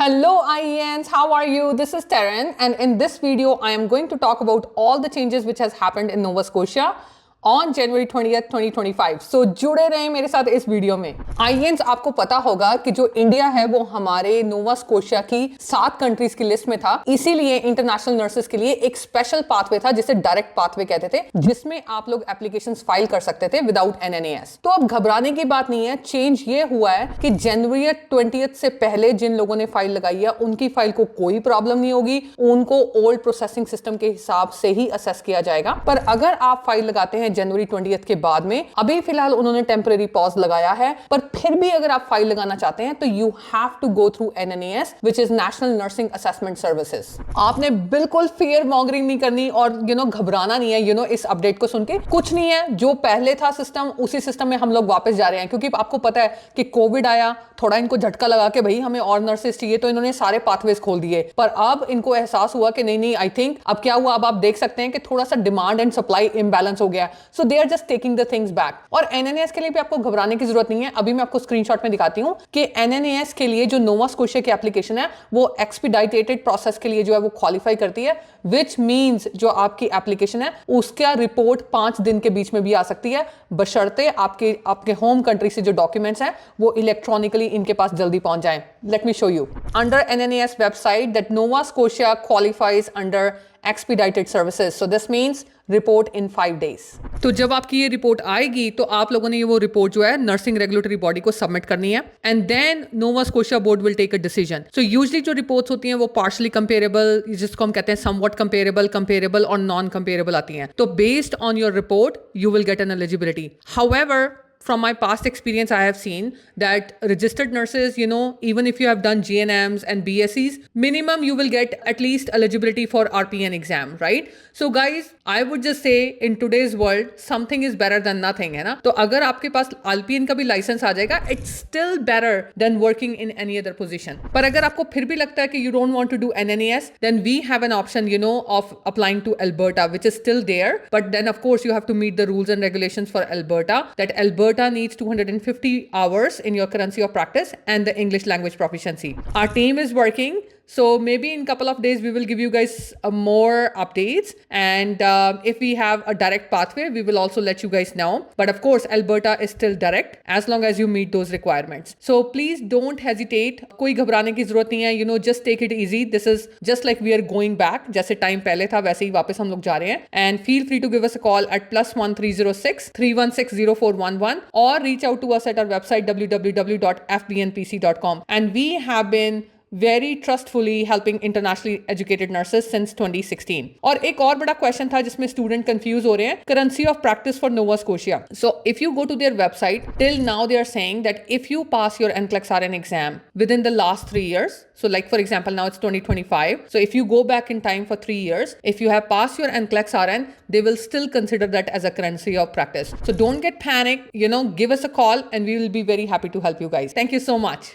Hello IENs, how are you? This is Taryn, and in this video I am going to talk about all the changes which has happened in Nova Scotia on January 20th, 2025. So जुड़े रहें मेरे साथ इस video में। आइएंस आपको पता होगा कि जो इंडिया है वो हमारे नोवा स्कोशिया की 7 कंट्रीज की लिस्ट में था, इसीलिए इंटरनेशनल नर्सेस के लिए एक स्पेशल पाथवे था जिसे डायरेक्ट पाथवे कहते थे, जिसमें आप लोग एप्लीकेशंस फाइल कर सकते थे विदाउट एनएनएएस। तो अब घबराने की बात नहीं है, चेंज ये हुआ है कि जनवरी 20th से पहले जिन लोगों ने फाइल लगाई है उनकी फाइल को कोई प्रॉब्लम नहीं होगी, उनको ओल्ड प्रोसेसिंग सिस्टम के हिसाब से ही असेस किया जाएगा। पर अगर आप फाइल लगाते हैं जनवरी 20th के बाद में, अभी फिलहाल उन्होंने टेम्परेरी पॉज लगाया है, पर फिर भी अगर आप फाइल लगाना चाहते हैं तो you have to go through NNAS which is National Nursing Assessment Services. आपने बिल्कुल फियर मॉन्गरिंग नहीं करनी और घबराना नहीं है। इस अपडेट को सुन के कुछ नहीं है, जो पहले था सिस्टम उसी सिस्टम में हम लोग वापस जा रहे हैं, क्योंकि आपको पता है कि कोविड आया, थोड़ा इनको झटका लगा के भाई हमें और नर्सेस चाहिए, तो इन्होंने सारे पाथवेज खोल दिए। पर अब इनको एहसास हुआ कि नहीं, आई थिंक अब क्या हुआ, अब आप देख सकते हैं कि थोड़ा सा डिमांड एंड सप्लाई इम्बैलेंस हो गया, so they are just taking the things back. और एनएनएएस के लिए भी आपको घबराने की जरूरत नहीं है। अभी मैं आपको स्क्रीनशॉट में दिखाती हूं कि एनएनएएस के लिए जो नोवा स्कोशिया की एप्लीकेशन है वो एक्सपीडाइटेड प्रोसेस के लिए जो है वो क्वालिफाई करती है, विच मीन्स जो आपकी एप्लीकेशन है उसका रिपोर्ट 5 दिन के बीच में भी आ सकती है, बशर्ते आपके होम कंट्री से जो डॉक्यूमेंट्स हैं वो इलेक्ट्रॉनिकली इनके पास जल्दी पहुंच जाएं। Let me show you under NNAS website that Nova Scotia qualifies under expedited services, so this means report in 5 days। तो जब आपकी ये रिपोर्ट आएगी तो आप लोगों ने वो रिपोर्ट जो है नर्सिंग रेगुलेटरी बॉडी को सबमिट करनी है, and then Nova Scotia board will take a decision. So usually जो रिपोर्ट्स होती हैं वो पार्शली कंपेरेबल, जिसको हम कहते हैं समवॉट कंपेरेबल और नॉन कंपेरेबल आती हैं। तो based on your report you will get an eligibility. However, from my past experience, I have seen that registered nurses, even if you have done GNMs and BScs, minimum you will get at least eligibility for RPN exam, right? So guys, I would just say in today's world, something is better than nothing, है ना? तो अगर आपके पास RPN का भी licence आ जाएगा, it's still better than working in any other position. पर अगर आपको फिर भी लगता है कि you don't want to do NNAS, then we have an option, of applying to Alberta, which is still there. But then of course you have to meet the rules and regulations for Alberta. That Alberta needs 250 hours in your currency of practice and the English language proficiency. Our team is working, so maybe in couple of days we will give you guys more updates, and if we have a direct pathway we will also let you guys know. But of course Alberta is still direct as long as you meet those requirements. So please don't hesitate, कोई घबराने की जरूरत नहीं है, just take it easy. This is just like we are going back, जैसे time पहले था वैसे ही वापस हम लोग जा रहे हैं। And feel free to give us a call at +1 306 316 0411 or reach out to us at our website www.fbnpc.com. And we have been very trustfully helping internationally educated nurses since 2016. और एक और बड़ा क्वेश्चन था जिसमें स्टूडेंट कंफ्यूज हो रहे हैं, currency of practice for Nova Scotia. So if you go to their website, till now they are saying that if you pass your NCLEX-RN exam within the last 3 years, so like for example now it's 2025, so if you go back in time for 3 years, if you have passed your NCLEX-RN, they will still consider that as a currency of practice. So don't get panicked, give us a call and we will be very happy to help you guys. Thank you so much.